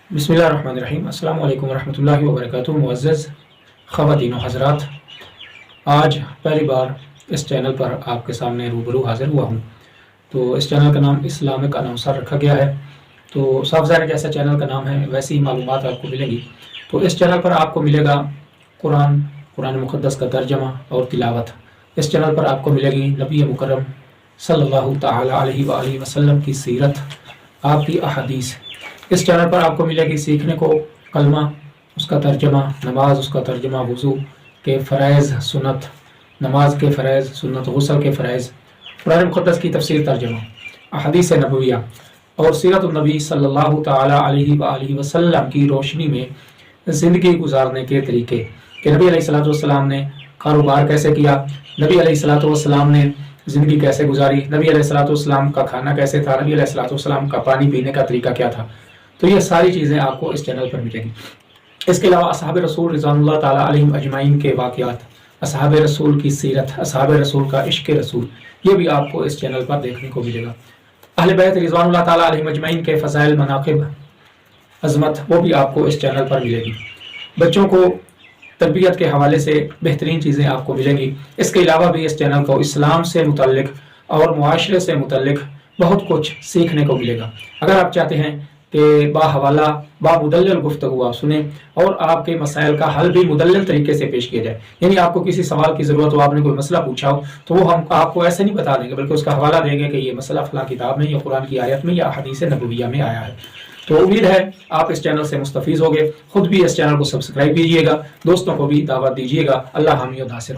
बिस्मिल्लाहिर्रहमानिर्रहीम। अस्सलाम वालेकुम रहमतुल्लाहि व बरकातुहू। मुअज़्ज़ज़ ख़वातीन व हज़रात, आज पहली बार इस चैनल पर आपके सामने रूबरू हाज़िर हुआ हूँ। तो इस चैनल का नाम इस्लामिक अनाउंसर रखा गया है। तो साफ ज़ाहिर जैसा चैनल का नाम है वैसी ही मालूमात आपको मिलेंगी। तो इस चैनल पर आपको मिलेगा कुरान मुक़द्दस का तर्जमा और तिलावत। इस चैनल पर आपको मिलेगी नबी मुकर्रम सल्लल्लाहु तआला अलैहि व आलिहि वसल्लम की सीरत, आपकी अहादीस। इस चैनल पर आपको मिलेगी सीखने को कलमा, उसका तर्जमा, नमाज, उसका तर्जमा, वज़ू के फ़राइज़, सुन्नत, नमाज के फ़राइज़, सुन्नत गुस्ल के फ़राइज़, कुरान मुक़द्दस की तफसीर, तर्जमा, अहादीस नबविया और सीरत नबी सल्लल्लाहु तआला अलैहि व आलिहि वसल्लम की रोशनी में ज़िंदगी गुजारने के तरीके कि नबी अलैहिस्सलातु वस्सलाम ने कारोबार कैसे किया, नबी अलैहिस्सलातु वस्सलाम ने ज़िंदगी कैसे गुजारी, नबी अलैहिस्सलातु वस्सलाम का खाना कैसे था, नबी अलैहिस्सलातु वस्सलाम का पानी पीने का तरीका क्या था। तो ये सारी चीज़ें आपको इस चैनल पर मिलेंगी। इसके अलावा असहाब रसूल रिज़वानुल्लाह ताला अलैहिम अजमाइन के वाक़यात, असहाब रसूल की सीरत, असहाब रसूल का इश्क़ रसूल, ये भी आपको इस चैनल पर देखने को मिलेगा। अहले बैत रिज़वानुल्लाह ताला अलैहिम अजमाइन के फ़ज़ाइल, मनाक़िब, अज़मत, वो भी आपको इस चैनल पर मिलेगी। बच्चों को तरबियत के हवाले से बेहतरीन चीज़ें आपको मिलेंगी। इसके अलावा भी इस चैनल को इस्लाम से मुतल्लिक़ और मुआशरे से मुतल्लिक़ बहुत कुछ सीखने को मिलेगा। अगर आप चाहते हैं कि बाहवाला बामुदल्लल गुफ्तगू आप सुने और आपके मसाइल का हल भी मुदल्लल तरीके से पेश किया जाए, यानी आपको किसी सवाल की ज़रूरत हो, आपने कोई मसला पूछा हो, तो वो हम आपको ऐसे नहीं बता देंगे बल्कि उसका हवाला देंगे कि ये मसला फ़लाँ किताब में या कुरान की आयत में या हदीस नबविया में आया है। तो उम्मीद है आप इस चैनल से मुस्तफ़ीज़ होंगे। खुद भी इस चैनल को सब्सक्राइब कीजिएगा, दोस्तों को भी दावत दीजिएगा। अल्लाह हामी और नासिर।